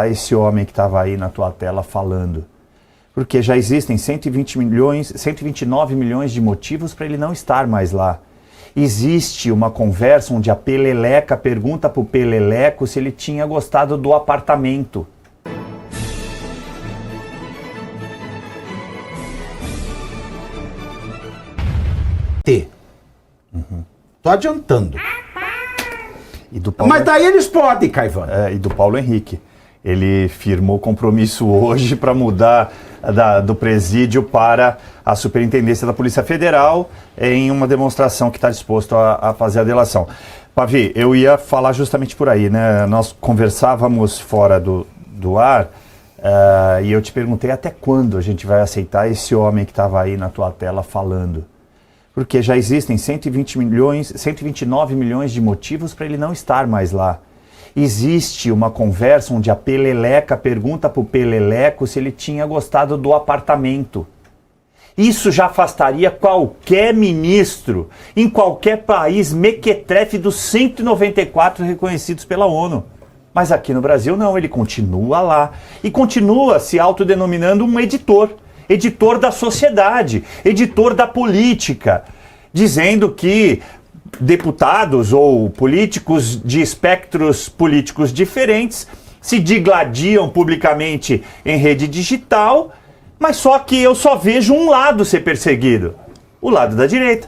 a esse homem que estava aí na tua tela falando. Porque já existem 129 milhões de motivos para ele não estar mais lá. Existe uma conversa onde a Peleleca pergunta para o Peleleco se ele tinha gostado do apartamento. Tô adiantando. Mas daí eles podem, Caivano. E do Paulo Henrique. Ele firmou compromisso hoje para mudar do presídio para a Superintendência da Polícia Federal em uma demonstração que está disposto a fazer a delação. Pavi, eu ia falar justamente por aí, né? Nós conversávamos fora do ar e eu te perguntei até quando a gente vai aceitar esse homem que estava aí na tua tela falando. Porque já existem 129 milhões de motivos para ele não estar mais lá. Existe uma conversa onde a Peleleca pergunta para o Peleleco se ele tinha gostado do apartamento. Isso já afastaria qualquer ministro em qualquer país mequetrefe dos 194 reconhecidos pela ONU. Mas aqui no Brasil não, ele continua lá e continua se autodenominando um editor da sociedade, editor da política, dizendo que deputados ou políticos de espectros políticos diferentes se digladiam publicamente em rede digital, mas só que eu só vejo um lado ser perseguido, o lado da direita,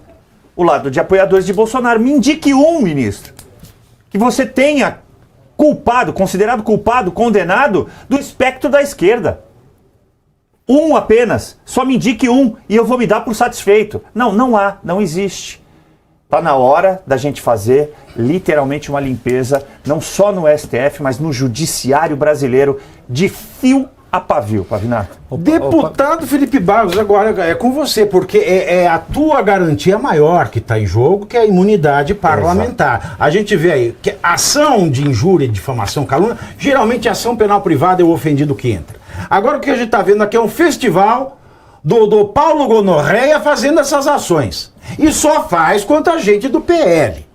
o lado de apoiadores de Bolsonaro. Me indique um, ministro, que você tenha considerado culpado, condenado do espectro da esquerda. Um apenas, só me indique um e eu vou me dar por satisfeito. Não existe. Está na hora da gente fazer literalmente uma limpeza, não só no STF, mas no judiciário brasileiro, de fio a pavio, Pavinato. Deputado Felipe Barros, agora é com você, porque é a tua garantia maior que está em jogo, que é a imunidade parlamentar. Exato. A gente vê aí que ação de injúria, difamação, calúnia, geralmente ação penal privada é o ofendido que entra. Agora o que a gente está vendo aqui é um festival do Paulo Gonorreia fazendo essas ações. E só faz quanto a gente do PL.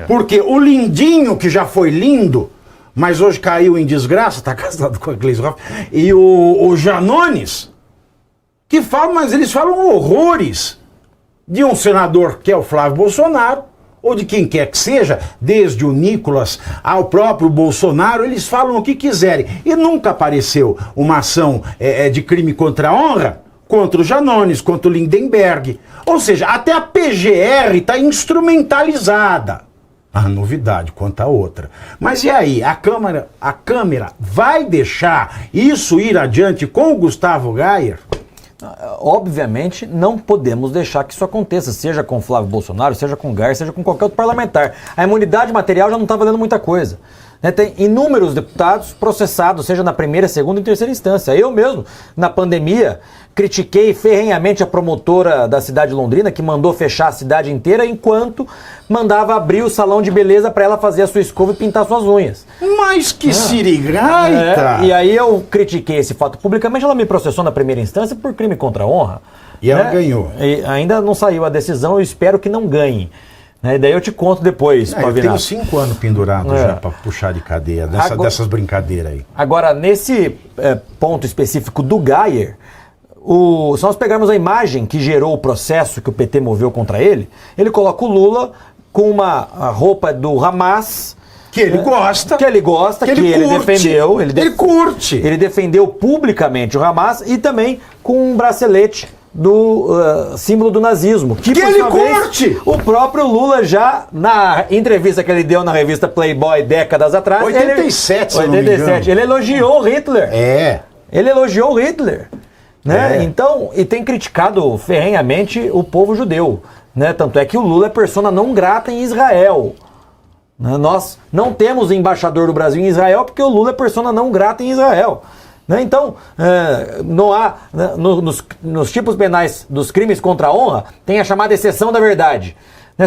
Porque o Lindinho, que já foi lindo, mas hoje caiu em desgraça, está casado com a Gleisi Hoffmann, e o Janones, que falam, mas eles falam horrores de um senador que é o Flávio Bolsonaro, ou de quem quer que seja, desde o Nicolas ao próprio Bolsonaro, eles falam o que quiserem. E nunca apareceu uma ação de crime contra a honra contra o Janones, contra o Lindenberg. Ou seja, até a PGR está instrumentalizada. A novidade quanto a outra. Mas e aí, a Câmara vai deixar isso ir adiante com o Gustavo Gayer? Obviamente não podemos deixar que isso aconteça, seja com Flávio Bolsonaro, seja com Gayer, seja com qualquer outro parlamentar. A imunidade material já não está valendo muita coisa. Tem inúmeros deputados processados, seja na primeira, segunda e terceira instância. Eu mesmo, na pandemia, critiquei ferrenhamente a promotora da cidade de Londrina, que mandou fechar a cidade inteira, enquanto mandava abrir o salão de beleza para ela fazer a sua escova e pintar suas unhas. Mas que sirigaita! E aí eu critiquei esse fato publicamente, ela me processou na primeira instância por crime contra a honra. E ela ganhou. E ainda não saiu a decisão, eu espero que não ganhe. E daí eu te conto depois, Pavinato. Eu tenho 5 anos pendurado já para puxar de cadeia, dessas brincadeiras aí. Agora, nesse ponto específico do Gayer, se nós pegarmos a imagem que gerou o processo que o PT moveu contra ele coloca o Lula com uma roupa do Hamas, que ele gosta, que ele defendeu, ele curte. Ele defendeu publicamente o Hamas e também com um bracelete do símbolo do nazismo. Que ele curte! O próprio Lula já, na entrevista que ele deu na revista Playboy décadas atrás... 87, se não me engano. Ele elogiou Hitler. Ele elogiou Hitler. Né? Então, e tem criticado ferrenhamente o povo judeu. Né? Tanto é que o Lula é persona não grata em Israel. Nós não temos embaixador do Brasil em Israel porque o Lula é persona não grata em Israel. Então, não há, nos tipos penais dos crimes contra a honra, tem a chamada exceção da verdade.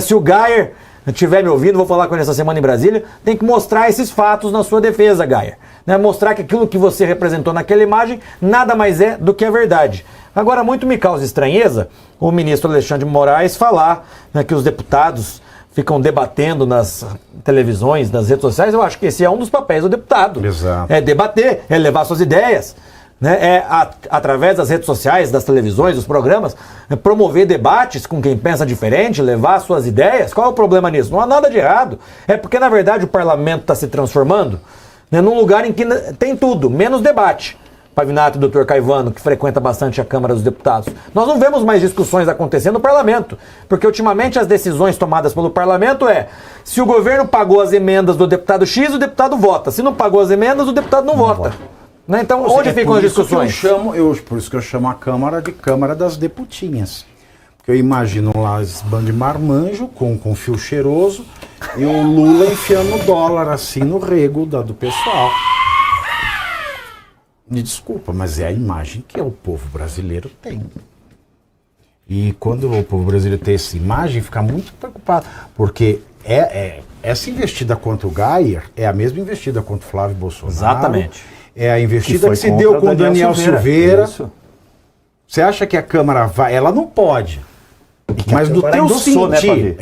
Se o Gayer estiver me ouvindo, vou falar com ele essa semana em Brasília, tem que mostrar esses fatos na sua defesa, Gayer. Mostrar que aquilo que você representou naquela imagem nada mais é do que a verdade. Agora, muito me causa estranheza o ministro Alexandre de Moraes falar que os deputados ficam debatendo nas televisões, nas redes sociais. Eu acho que esse é um dos papéis do deputado. Exato. É debater, é levar suas ideias, né? Através das redes sociais, das televisões, dos programas, promover debates com quem pensa diferente, levar suas ideias. Qual é o problema nisso? Não há nada de errado. É porque, na verdade, o parlamento está se transformando, né, num lugar em que tem tudo, menos debate. Pavinato e o Dr. Caivano, que frequenta bastante a Câmara dos Deputados. Nós não vemos mais discussões acontecendo no parlamento, porque ultimamente as decisões tomadas pelo parlamento se o governo pagou as emendas do deputado X, o deputado vota. Se não pagou as emendas, o deputado não vota. Né? Então, onde ficam as discussões? Por isso que eu chamo a Câmara de Câmara das Deputinhas. Porque eu imagino lá esse bando de marmanjo com fio cheiroso e o Lula enfiando dólar assim no rego do pessoal. Me desculpa, mas é a imagem que o povo brasileiro tem. E quando o povo brasileiro tem essa imagem, fica muito preocupado. Porque essa investida contra o Geyer é a mesma investida contra o Flávio Bolsonaro. Exatamente. É a investida que se deu com o Daniel Silveira. Você acha que a Câmara vai... Ela não pode. Mas no teu sentir...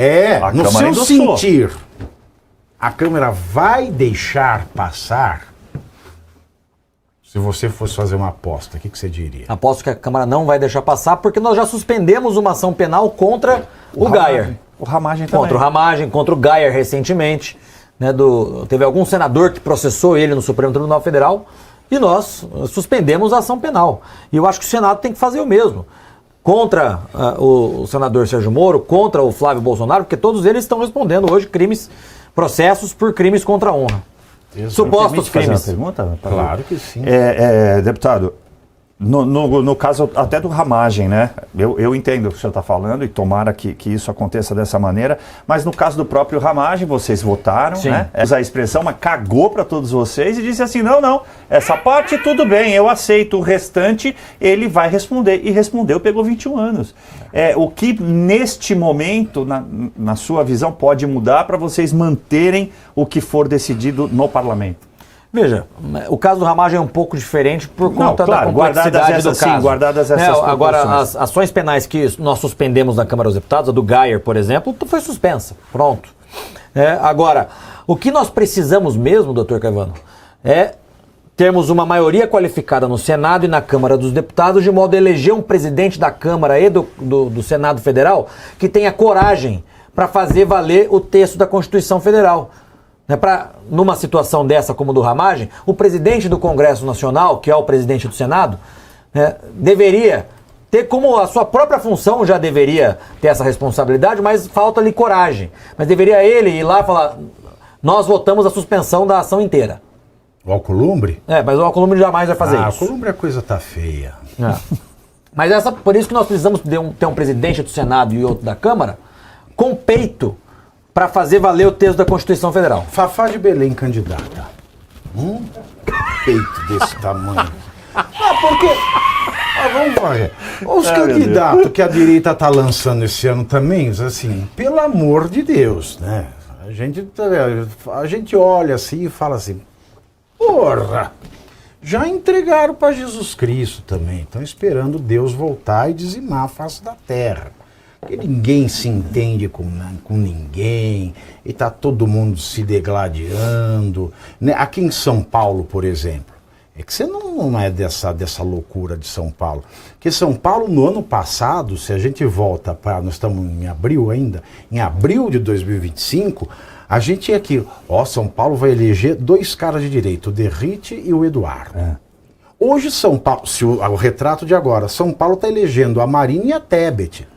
No seu sentir, a Câmara vai deixar passar... Se você fosse fazer uma aposta, o que você diria? Aposto que a Câmara não vai deixar passar, porque nós já suspendemos uma ação penal contra o Geyer. O Ramagem também. Contra o Ramagem, contra o Geyer recentemente. Né, teve algum senador que processou ele no Supremo Tribunal Federal e nós suspendemos a ação penal. E eu acho que o Senado tem que fazer o mesmo. Contra o senador Sérgio Moro, contra o Flávio Bolsonaro, porque todos eles estão respondendo hoje processos por crimes contra a honra. Supostos crimes. Fazer uma pergunta? Claro que sim. Deputado, no caso até do Ramagem, né? Eu entendo o que o senhor está falando e tomara que isso aconteça dessa maneira, mas no caso do próprio Ramagem, vocês votaram, sim, né? Usa a expressão, mas cagou para todos vocês e disse assim, não, essa parte tudo bem, eu aceito, o restante ele vai responder. E respondeu, pegou 21 anos. O que neste momento, na sua visão, pode mudar para vocês manterem o que for decidido no parlamento? Veja, o caso do Ramagem é um pouco diferente por conta da complexidade do caso. Sim, guardadas essas agora, as ações penais que nós suspendemos na Câmara dos Deputados, a do Geyer, por exemplo, foi suspensa. Pronto. Agora, o que nós precisamos mesmo, doutor Caivano, é termos uma maioria qualificada no Senado e na Câmara dos Deputados, de modo a eleger um presidente da Câmara e do Senado Federal que tenha coragem para fazer valer o texto da Constituição Federal. Numa situação dessa como do Ramagem, o presidente do Congresso Nacional, que é o presidente do Senado, deveria ter como a sua própria função, já deveria ter essa responsabilidade, mas falta-lhe coragem. Mas deveria ele ir lá e falar, nós votamos a suspensão da ação inteira. O Alcolumbre? Mas o Alcolumbre jamais vai fazer isso. O Alcolumbre a coisa tá feia. Mas por isso que nós precisamos ter um presidente do Senado e outro da Câmara com peito para fazer valer o texto da Constituição Federal. Fafá de Belém candidata. Peito desse tamanho. Porque... vamos ver. Os candidatos que a direita tá lançando esse ano também, assim, pelo amor de Deus, né? A gente olha assim e fala assim, porra, já entregaram para Jesus Cristo também. Estão esperando Deus voltar e dizimar a face da terra. Porque ninguém se entende com ninguém, e tá todo mundo se degladiando. Né? Aqui em São Paulo, por exemplo, é que você não é dessa loucura de São Paulo. Porque São Paulo, no ano passado, se a gente volta para... Nós estamos em abril ainda, em abril de 2025, a gente tinha aqui, São Paulo vai eleger 2 caras de direita, o Derrite e o Eduardo. Hoje São Paulo, se o retrato de agora, São Paulo está elegendo a Marina e a Tebet.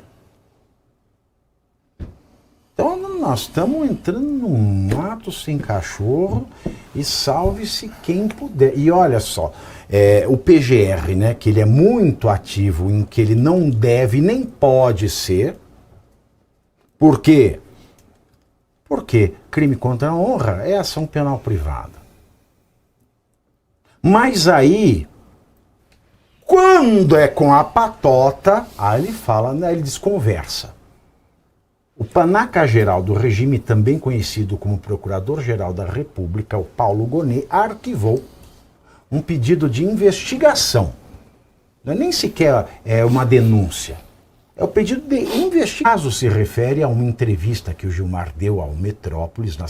Então nós estamos entrando num mato sem cachorro e salve-se quem puder. E olha só, o PGR, né, que ele é muito ativo em que ele não deve nem pode ser. Por quê? Porque crime contra a honra é ação penal privada. Mas aí, quando é com a patota, aí ele fala, né, ele desconversa. O panaca-geral do regime, também conhecido como Procurador-Geral da República, o Paulo Gonet, arquivou um pedido de investigação. Não é nem sequer uma denúncia. É o pedido de investigar. O caso se refere a uma entrevista que o Gilmar deu ao Metrópolis na